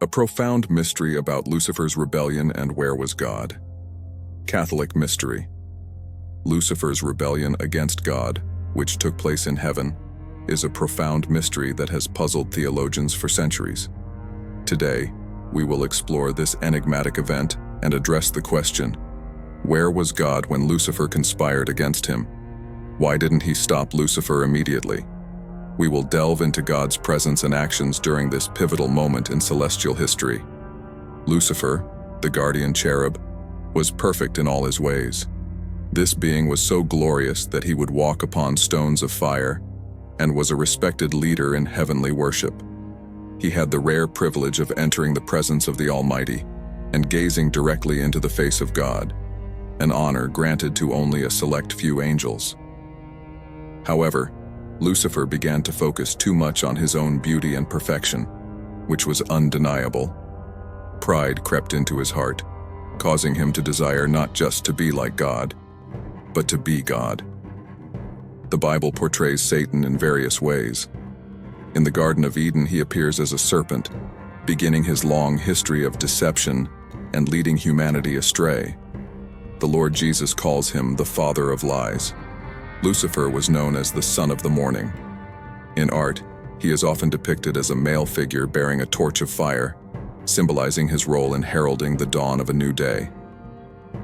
A profound mystery about Lucifer's rebellion and where was God. Catholic mystery. Lucifer's rebellion against God, which took place in heaven, is a profound mystery that has puzzled theologians for centuries. Today, we will explore this enigmatic event and address the question, where was God when Lucifer conspired against him? Why didn't he stop Lucifer immediately? We will delve into God's presence and actions during this pivotal moment in celestial history. Lucifer, the guardian cherub, was perfect in all his ways. This being was so glorious that he would walk upon stones of fire and was a respected leader in heavenly worship. He had the rare privilege of entering the presence of the Almighty and gazing directly into the face of God, an honor granted to only a select few angels. However, Lucifer began to focus too much on his own beauty and perfection, which was undeniable. Pride crept into his heart, causing him to desire not just to be like God, but to be God. The Bible portrays Satan in various ways. In the Garden of Eden, he appears as a serpent, beginning his long history of deception and leading humanity astray. The Lord Jesus calls him the father of lies. Lucifer was known as the son of the morning. In art, he is often depicted as a male figure bearing a torch of fire, symbolizing his role in heralding the dawn of a new day.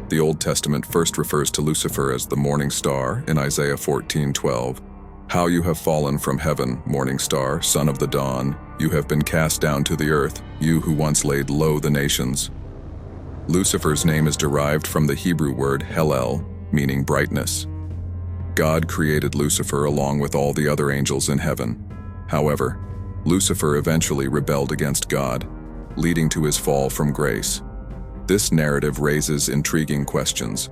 The Old Testament first refers to Lucifer as the morning star in Isaiah 14:12. How you have fallen from heaven, morning star, son of the dawn, you have been cast down to the earth, you who once laid low the nations. Lucifer's name is derived from the Hebrew word Hellel, meaning brightness. God created Lucifer along with all the other angels in heaven. However, Lucifer eventually rebelled against God, leading to his fall from grace. This narrative raises intriguing questions.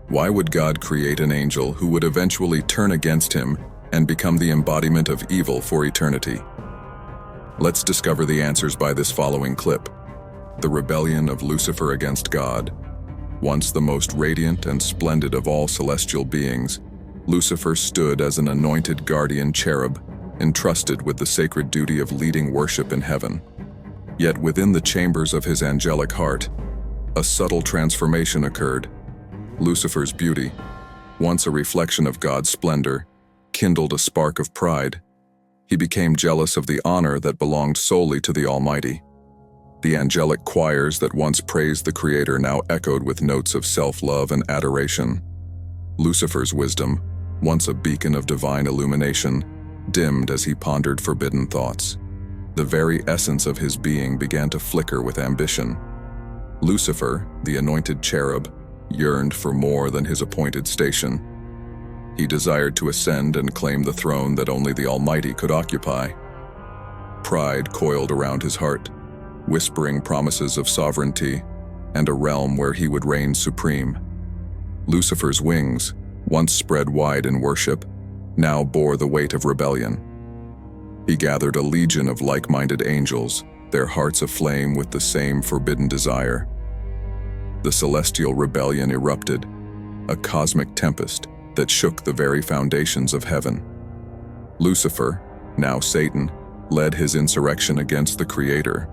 Why would God create an angel who would eventually turn against him and become the embodiment of evil for eternity? Let's discover the answers by this following clip. The rebellion of Lucifer against God. Once the most radiant and splendid of all celestial beings, Lucifer stood as an anointed guardian cherub, entrusted with the sacred duty of leading worship in heaven. Yet within the chambers of his angelic heart, a subtle transformation occurred. Lucifer's beauty, once a reflection of God's splendor, kindled a spark of pride. He became jealous of the honor that belonged solely to the Almighty. The angelic choirs that once praised the Creator now echoed with notes of self-love and adoration. Lucifer's wisdom, once a beacon of divine illumination, dimmed as he pondered forbidden thoughts. The very essence of his being began to flicker with ambition. Lucifer, the anointed cherub, yearned for more than his appointed station. He desired to ascend and claim the throne that only the Almighty could occupy. Pride coiled around his heart, whispering promises of sovereignty and a realm where he would reign supreme. Lucifer's wings, once spread wide in worship, now bore the weight of rebellion. He gathered a legion of like-minded angels, their hearts aflame with the same forbidden desire. The celestial rebellion erupted, a cosmic tempest that shook the very foundations of heaven. Lucifer, now Satan, led his insurrection against the Creator.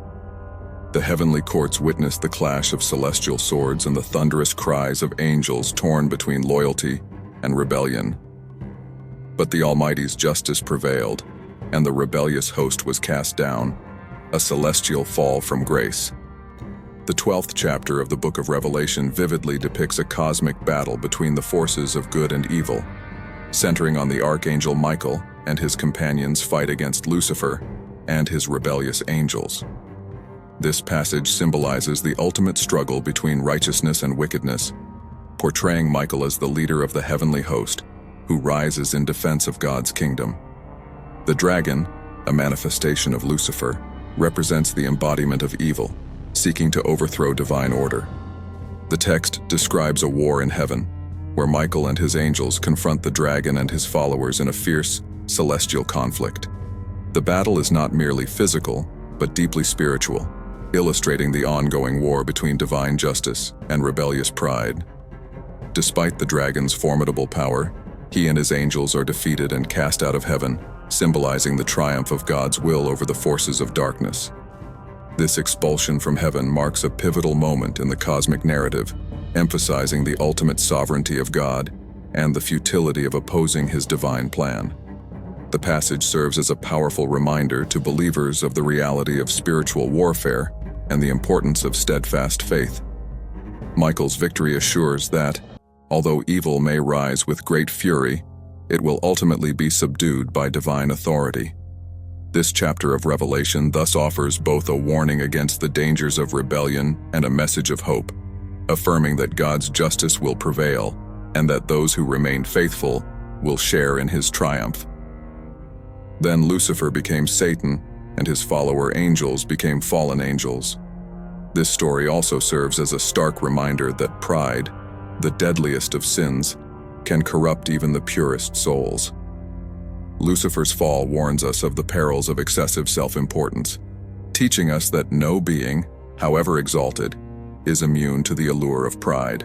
The heavenly courts witnessed the clash of celestial swords and the thunderous cries of angels torn between loyalty and rebellion. But the Almighty's justice prevailed, and the rebellious host was cast down, a celestial fall from grace. The 12th chapter of the Book of Revelation vividly depicts a cosmic battle between the forces of good and evil, centering on the archangel Michael and his companions' fight against Lucifer and his rebellious angels. This passage symbolizes the ultimate struggle between righteousness and wickedness, portraying Michael as the leader of the heavenly host, who rises in defense of God's kingdom. The dragon, a manifestation of Lucifer, represents the embodiment of evil, seeking to overthrow divine order. The text describes a war in heaven, where Michael and his angels confront the dragon and his followers in a fierce, celestial conflict. The battle is not merely physical, but deeply spiritual, illustrating the ongoing war between divine justice and rebellious pride. Despite the dragon's formidable power, he and his angels are defeated and cast out of heaven, symbolizing the triumph of God's will over the forces of darkness. This expulsion from heaven marks a pivotal moment in the cosmic narrative, emphasizing the ultimate sovereignty of God and the futility of opposing his divine plan. The passage serves as a powerful reminder to believers of the reality of spiritual warfare and the importance of steadfast faith. Michael's victory assures that, although evil may rise with great fury, it will ultimately be subdued by divine authority. This chapter of Revelation thus offers both a warning against the dangers of rebellion and a message of hope, affirming that God's justice will prevail and that those who remain faithful will share in his triumph. Then Lucifer became Satan, and his follower angels became fallen angels. This story also serves as a stark reminder that pride, the deadliest of sins, can corrupt even the purest souls. Lucifer's fall warns us of the perils of excessive self-importance, teaching us that no being, however exalted, is immune to the allure of pride.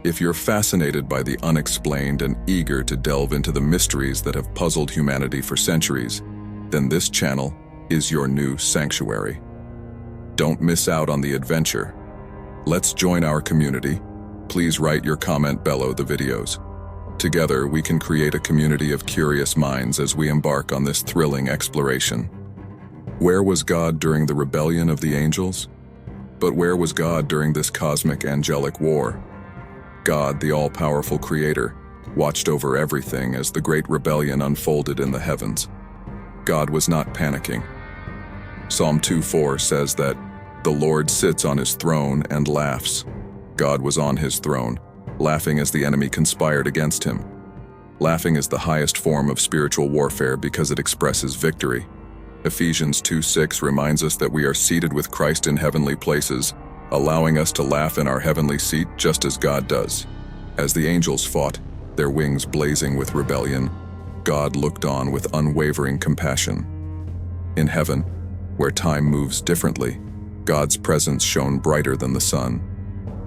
If you're fascinated by the unexplained and eager to delve into the mysteries that have puzzled humanity for centuries, then this channel is your new sanctuary. Don't miss out on the adventure. Let's join our community. Please write your comment below the videos. Together, we can create a community of curious minds as we embark on this thrilling exploration. Where was God during the rebellion of the angels? But where was God during this cosmic angelic war? God, the all-powerful creator, watched over everything as the great rebellion unfolded in the heavens. God was not panicking. Psalm 2:4 says that, "The Lord sits on his throne and laughs." God was on his throne, laughing as the enemy conspired against him. Laughing is the highest form of spiritual warfare because it expresses victory. Ephesians 2:6 reminds us that we are seated with Christ in heavenly places, allowing us to laugh in our heavenly seat just as God does. As the angels fought, their wings blazing with rebellion, God looked on with unwavering compassion. In heaven, where time moves differently, God's presence shone brighter than the sun.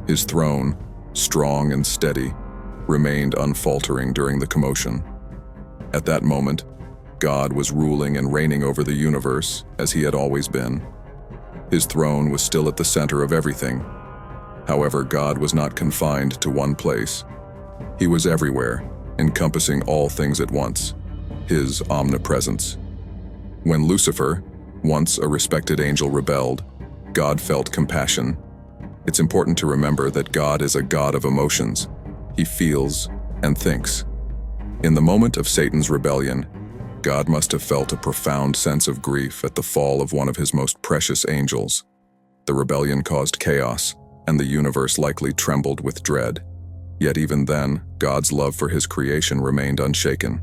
His throne, strong and steady, remained unfaltering during the commotion. At that moment, God was ruling and reigning over the universe as he had always been. His throne was still at the center of everything. However, God was not confined to one place. He was everywhere, encompassing all things at once, his omnipresence. When Lucifer, once a respected angel, rebelled, God felt compassion. It's important to remember that God is a God of emotions. He feels and thinks. In the moment of Satan's rebellion, God must have felt a profound sense of grief at the fall of one of his most precious angels. The rebellion caused chaos, and the universe likely trembled with dread. Yet even then, God's love for his creation remained unshaken.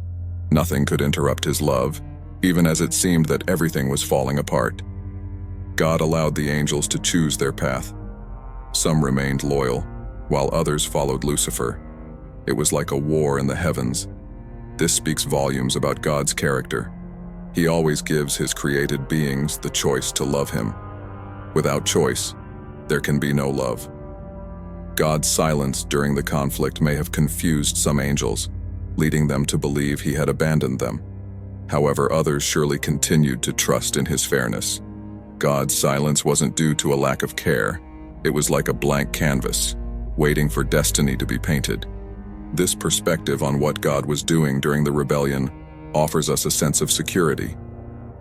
Nothing could interrupt his love, even as it seemed that everything was falling apart. God allowed the angels to choose their path. Some remained loyal, while others followed Lucifer. It was like a war in the heavens. This speaks volumes about God's character. He always gives his created beings the choice to love him. Without choice, there can be no love. God's silence during the conflict may have confused some angels, leading them to believe he had abandoned them. However, others surely continued to trust in his fairness. God's silence wasn't due to a lack of care. It was like a blank canvas, waiting for destiny to be painted. This perspective on what God was doing during the rebellion offers us a sense of security,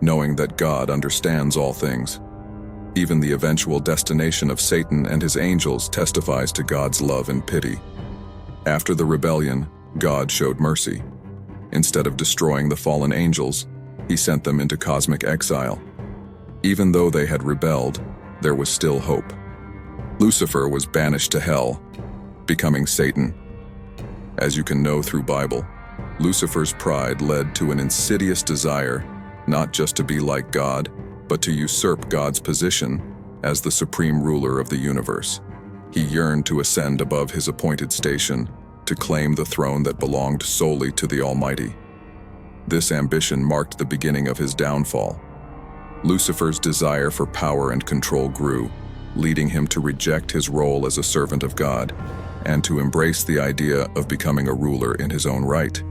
knowing that God understands all things. Even the eventual destination of Satan and his angels testifies to God's love and pity. After the rebellion, God showed mercy. Instead of destroying the fallen angels, he sent them into cosmic exile. Even though they had rebelled, there was still hope. Lucifer was banished to hell, becoming Satan. As you can know through Bible, Lucifer's pride led to an insidious desire not just to be like God, but to usurp God's position as the supreme ruler of the universe. He yearned to ascend above his appointed station, to claim the throne that belonged solely to the Almighty. This ambition marked the beginning of his downfall. Lucifer's desire for power and control grew, leading him to reject his role as a servant of God and to embrace the idea of becoming a ruler in his own right.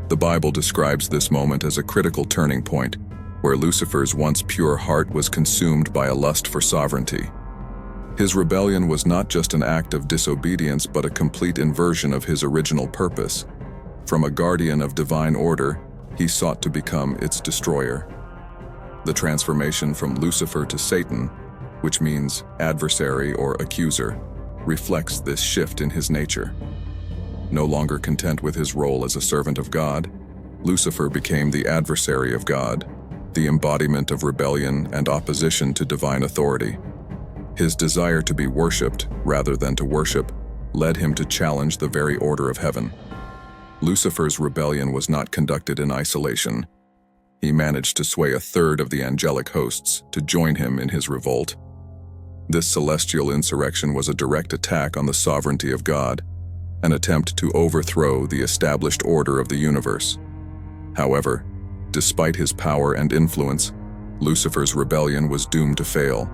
The Bible describes this moment as a critical turning point, where Lucifer's once pure heart was consumed by a lust for sovereignty. His rebellion was not just an act of disobedience but a complete inversion of his original purpose. From a guardian of divine order, he sought to become its destroyer. The transformation from Lucifer to Satan, which means adversary or accuser, reflects this shift in his nature. No longer content with his role as a servant of God, Lucifer became the adversary of God, the embodiment of rebellion and opposition to divine authority. His desire to be worshipped, rather than to worship, led him to challenge the very order of heaven. Lucifer's rebellion was not conducted in isolation. He managed to sway a third of the angelic hosts to join him in his revolt. This celestial insurrection was a direct attack on the sovereignty of God, an attempt to overthrow the established order of the universe. However, despite his power and influence, Lucifer's rebellion was doomed to fail.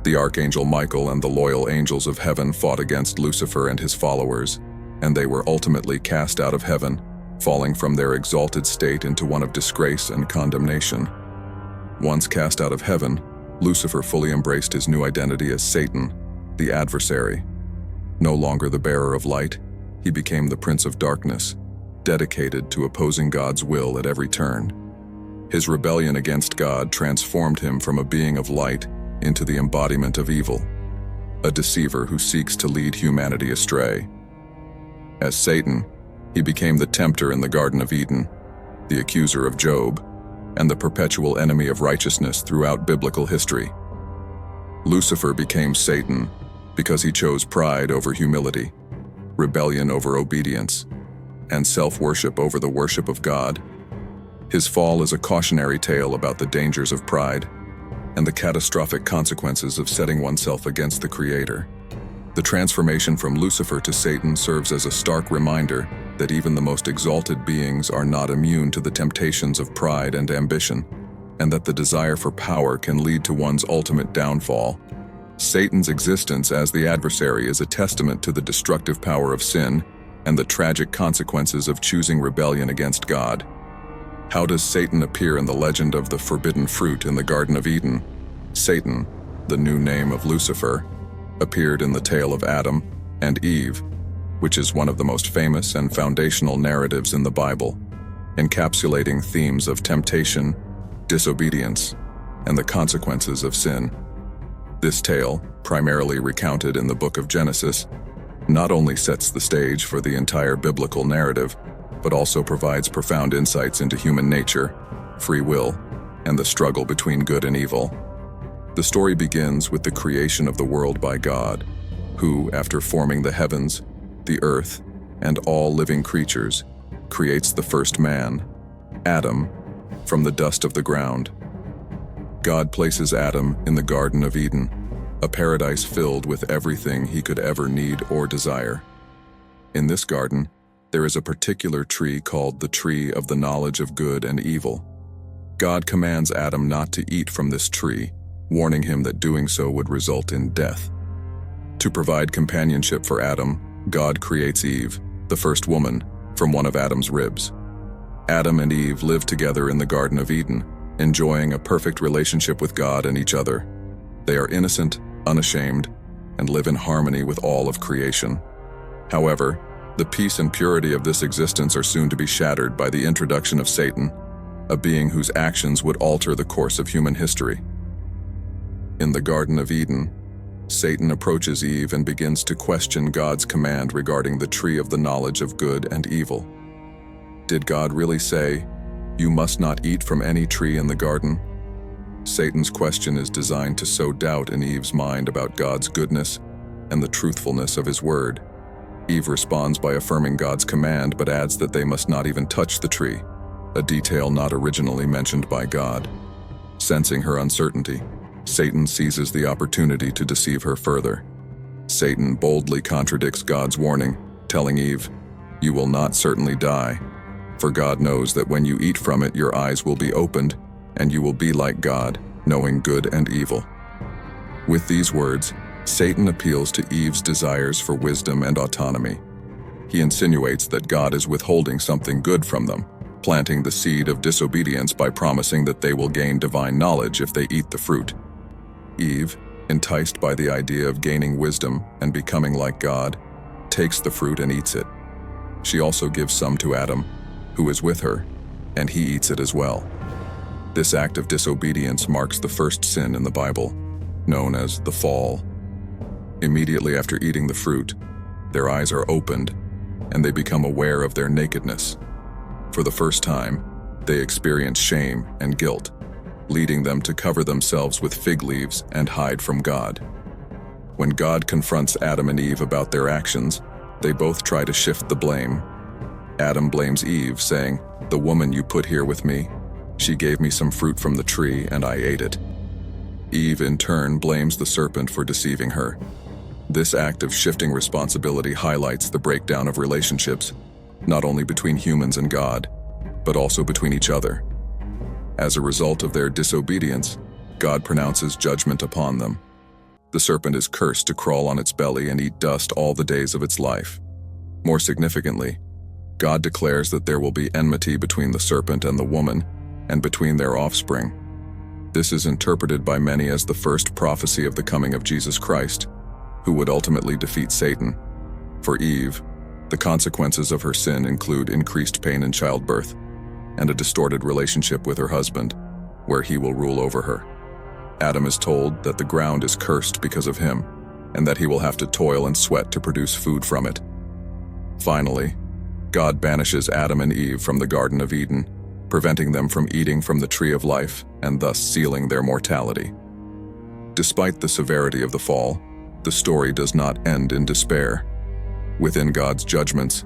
The archangel Michael and the loyal angels of heaven fought against Lucifer and his followers, and they were ultimately cast out of heaven, falling from their exalted state into one of disgrace and condemnation. Once cast out of heaven, Lucifer fully embraced his new identity as Satan, the adversary. No longer the bearer of light, he became the prince of darkness, dedicated to opposing God's will at every turn. His rebellion against God transformed him from a being of light into the embodiment of evil, a deceiver who seeks to lead humanity astray. As Satan, he became the tempter in the Garden of Eden, the accuser of Job, and the perpetual enemy of righteousness throughout biblical history. Lucifer became Satan because he chose pride over humility, rebellion over obedience, and self-worship over the worship of God. His fall is a cautionary tale about the dangers of pride and the catastrophic consequences of setting oneself against the Creator. The transformation from Lucifer to Satan serves as a stark reminder that even the most exalted beings are not immune to the temptations of pride and ambition, and that the desire for power can lead to one's ultimate downfall. Satan's existence as the adversary is a testament to the destructive power of sin and the tragic consequences of choosing rebellion against God. How does Satan appear in the legend of the forbidden fruit in the Garden of Eden? Satan, the new name of Lucifer, appeared in the tale of Adam and Eve, which is one of the most famous and foundational narratives in the Bible, encapsulating themes of temptation, disobedience, and the consequences of sin. This tale, primarily recounted in the book of Genesis, not only sets the stage for the entire biblical narrative, but also provides profound insights into human nature, free will, and the struggle between good and evil. The story begins with the creation of the world by God, who, after forming the heavens, the earth, and all living creatures, creates the first man, Adam, from the dust of the ground. God places Adam in the Garden of Eden, a paradise filled with everything he could ever need or desire. In this garden, there is a particular tree called the tree of the knowledge of good and evil. God commands Adam not to eat from this tree, warning him that doing so would result in death. To provide companionship for Adam, God creates Eve, the first woman, from one of Adam's ribs. Adam and Eve live together in the Garden of Eden, enjoying a perfect relationship with God and each other. They are innocent, unashamed, and live in harmony with all of creation. However, the peace and purity of this existence are soon to be shattered by the introduction of Satan, a being whose actions would alter the course of human history. In the Garden of Eden, Satan approaches Eve and begins to question God's command regarding the tree of the knowledge of good and evil. Did God really say, "You must not eat from any tree in the garden"? Satan's question is designed to sow doubt in Eve's mind about God's goodness and the truthfulness of his word. Eve responds by affirming God's command but adds that they must not even touch the tree, a detail not originally mentioned by God. Sensing her uncertainty, Satan seizes the opportunity to deceive her further. Satan boldly contradicts God's warning, telling Eve, "You will not certainly die, for God knows that when you eat from it your eyes will be opened, and you will be like God, knowing good and evil." With these words, Satan appeals to Eve's desires for wisdom and autonomy. He insinuates that God is withholding something good from them, planting the seed of disobedience by promising that they will gain divine knowledge if they eat the fruit. Eve, enticed by the idea of gaining wisdom and becoming like God, takes the fruit and eats it. She also gives some to Adam, who is with her, and he eats it as well. This act of disobedience marks the first sin in the Bible, known as the fall. Immediately after eating the fruit, their eyes are opened, and they become aware of their nakedness. For the first time, they experience shame and guilt, leading them to cover themselves with fig leaves and hide from God. When God confronts Adam and Eve about their actions, they both try to shift the blame. Adam blames Eve, saying, "The woman you put here with me, she gave me some fruit from the tree and I ate it." Eve, in turn, blames the serpent for deceiving her. This act of shifting responsibility highlights the breakdown of relationships, not only between humans and God, but also between each other. As a result of their disobedience, God pronounces judgment upon them. The serpent is cursed to crawl on its belly and eat dust all the days of its life. More significantly, God declares that there will be enmity between the serpent and the woman, and between their offspring. This is interpreted by many as the first prophecy of the coming of Jesus Christ, who would ultimately defeat Satan. For Eve, the consequences of her sin include increased pain in childbirth, and a distorted relationship with her husband, where he will rule over her. Adam is told that the ground is cursed because of him, and that he will have to toil and sweat to produce food from it. Finally, God banishes Adam and Eve from the Garden of Eden, preventing them from eating from the tree of life and thus sealing their mortality. Despite the severity of the fall, the story does not end in despair. Within God's judgments,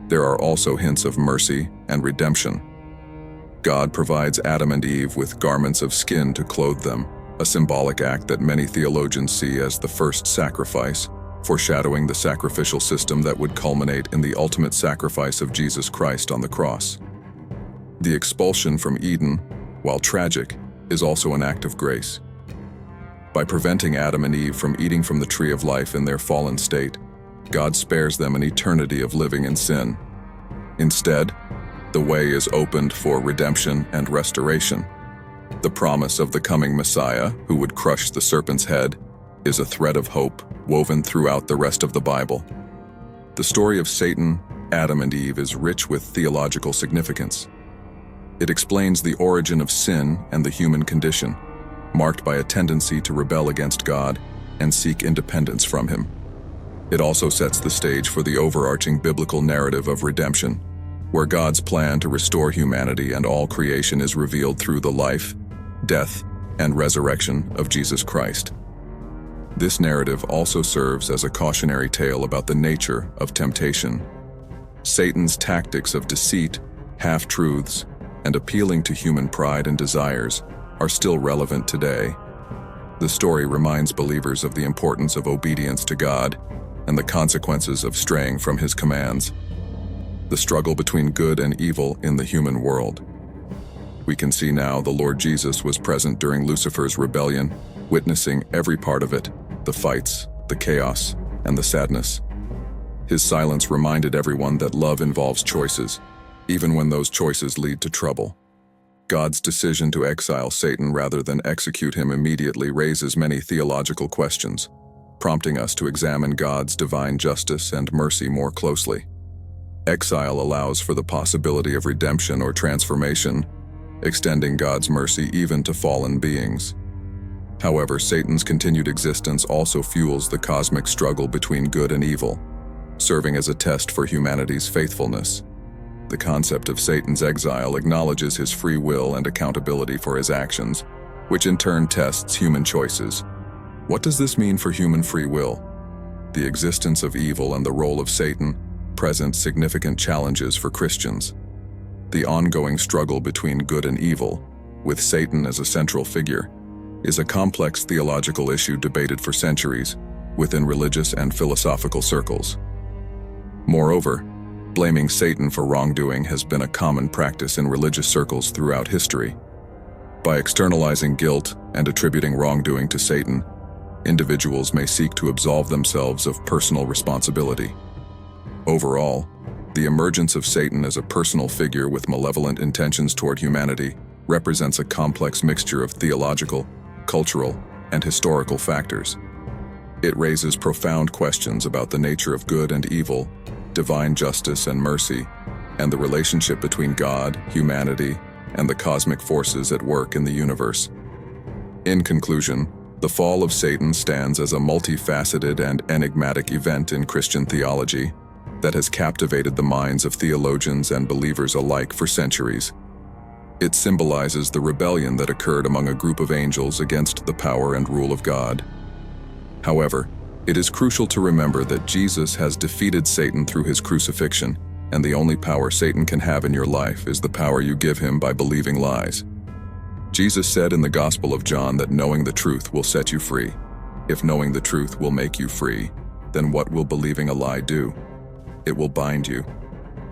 there are also hints of mercy and redemption. God provides Adam and Eve with garments of skin to clothe them, a symbolic act that many theologians see as the first sacrifice, foreshadowing the sacrificial system that would culminate in the ultimate sacrifice of Jesus Christ on the cross. The expulsion from Eden, while tragic, is also an act of grace. By preventing Adam and Eve from eating from the tree of life in their fallen state, God spares them an eternity of living in sin. Instead, the way is opened for redemption and restoration. The promise of the coming Messiah, who would crush the serpent's head, is a thread of hope woven throughout the rest of the Bible. The story of Satan, Adam, and Eve is rich with theological significance. It explains the origin of sin and the human condition, marked by a tendency to rebel against God and seek independence from Him. It also sets the stage for the overarching biblical narrative of redemption, where God's plan to restore humanity and all creation is revealed through the life, death, and resurrection of Jesus Christ. This narrative also serves as a cautionary tale about the nature of temptation. Satan's tactics of deceit, half-truths, and appealing to human pride and desires are still relevant today. The story reminds believers of the importance of obedience to God and the consequences of straying from His commands. The struggle between good and evil in the human world. We can see now the Lord Jesus was present during Lucifer's rebellion, witnessing every part of it, the fights, the chaos, and the sadness. His silence reminded everyone that love involves choices, even when those choices lead to trouble. God's decision to exile Satan rather than execute him immediately raises many theological questions, prompting us to examine God's divine justice and mercy more closely. Exile allows for the possibility of redemption or transformation, extending God's mercy even to fallen beings. However, Satan's continued existence also fuels the cosmic struggle between good and evil, serving as a test for humanity's faithfulness. The concept of Satan's exile acknowledges his free will and accountability for his actions, which in turn tests human choices. What does this mean for human free will? The existence of evil and the role of Satan present significant challenges for Christians. The ongoing struggle between good and evil, with Satan as a central figure, is a complex theological issue debated for centuries within religious and philosophical circles. Moreover, blaming Satan for wrongdoing has been a common practice in religious circles throughout history. By externalizing guilt and attributing wrongdoing to Satan, individuals may seek to absolve themselves of personal responsibility. Overall, The emergence of Satan as a personal figure with malevolent intentions toward humanity represents a complex mixture of theological, cultural, and historical factors. It raises profound questions about the nature of good and evil, divine justice and mercy, and the relationship between God, humanity, and the cosmic forces at work in the universe. In conclusion, the fall of Satan stands as a multifaceted and enigmatic event in Christian theology that has captivated the minds of theologians and believers alike for centuries. It symbolizes the rebellion that occurred among a group of angels against the power and rule of God. However, it is crucial to remember that Jesus has defeated Satan through his crucifixion, and the only power Satan can have in your life is the power you give him by believing lies. Jesus said in the Gospel of John that knowing the truth will set you free. If knowing the truth will make you free, then what will believing a lie do? It will bind you.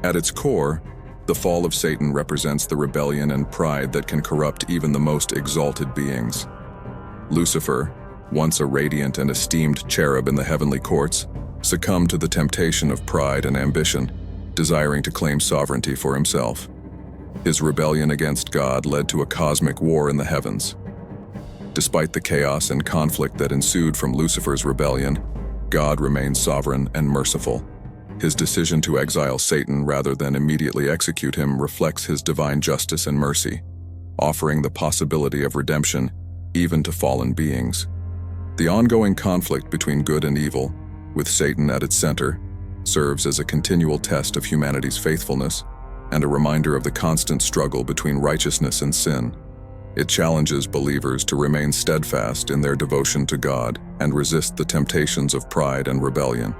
At its core, the fall of Satan represents the rebellion and pride that can corrupt even the most exalted beings. Lucifer, once a radiant and esteemed cherub in the heavenly courts, succumbed to the temptation of pride and ambition, desiring to claim sovereignty for himself. His rebellion against God led to a cosmic war in the heavens. Despite the chaos and conflict that ensued from Lucifer's rebellion, God remained sovereign and merciful. His decision to exile Satan rather than immediately execute him reflects his divine justice and mercy, offering the possibility of redemption even to fallen beings. The ongoing conflict between good and evil, with Satan at its center, serves as a continual test of humanity's faithfulness and a reminder of the constant struggle between righteousness and sin. It challenges believers to remain steadfast in their devotion to God and resist the temptations of pride and rebellion.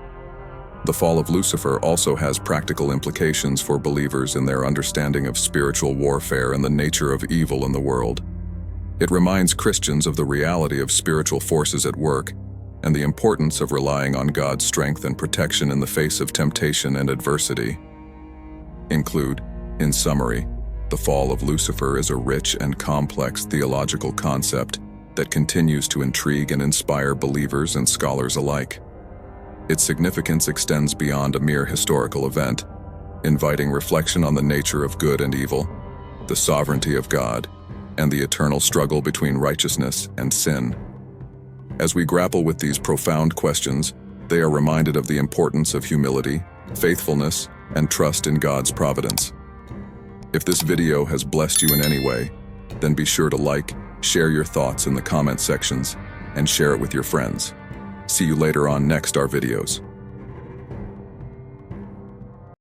The fall of Lucifer also has practical implications for believers in their understanding of spiritual warfare and the nature of evil in the world. It reminds Christians of the reality of spiritual forces at work and the importance of relying on God's strength and protection in the face of temptation and adversity. In summary, the fall of Lucifer is a rich and complex theological concept that continues to intrigue and inspire believers and scholars alike. Its significance extends beyond a mere historical event, inviting reflection on the nature of good and evil, the sovereignty of God, and the eternal struggle between righteousness and sin. As we grapple with these profound questions, they are reminded of the importance of humility, faithfulness, and trust in God's providence. If this video has blessed you in any way, then be sure to like, share your thoughts in the comment sections, and share it with your friends. See you later on our videos.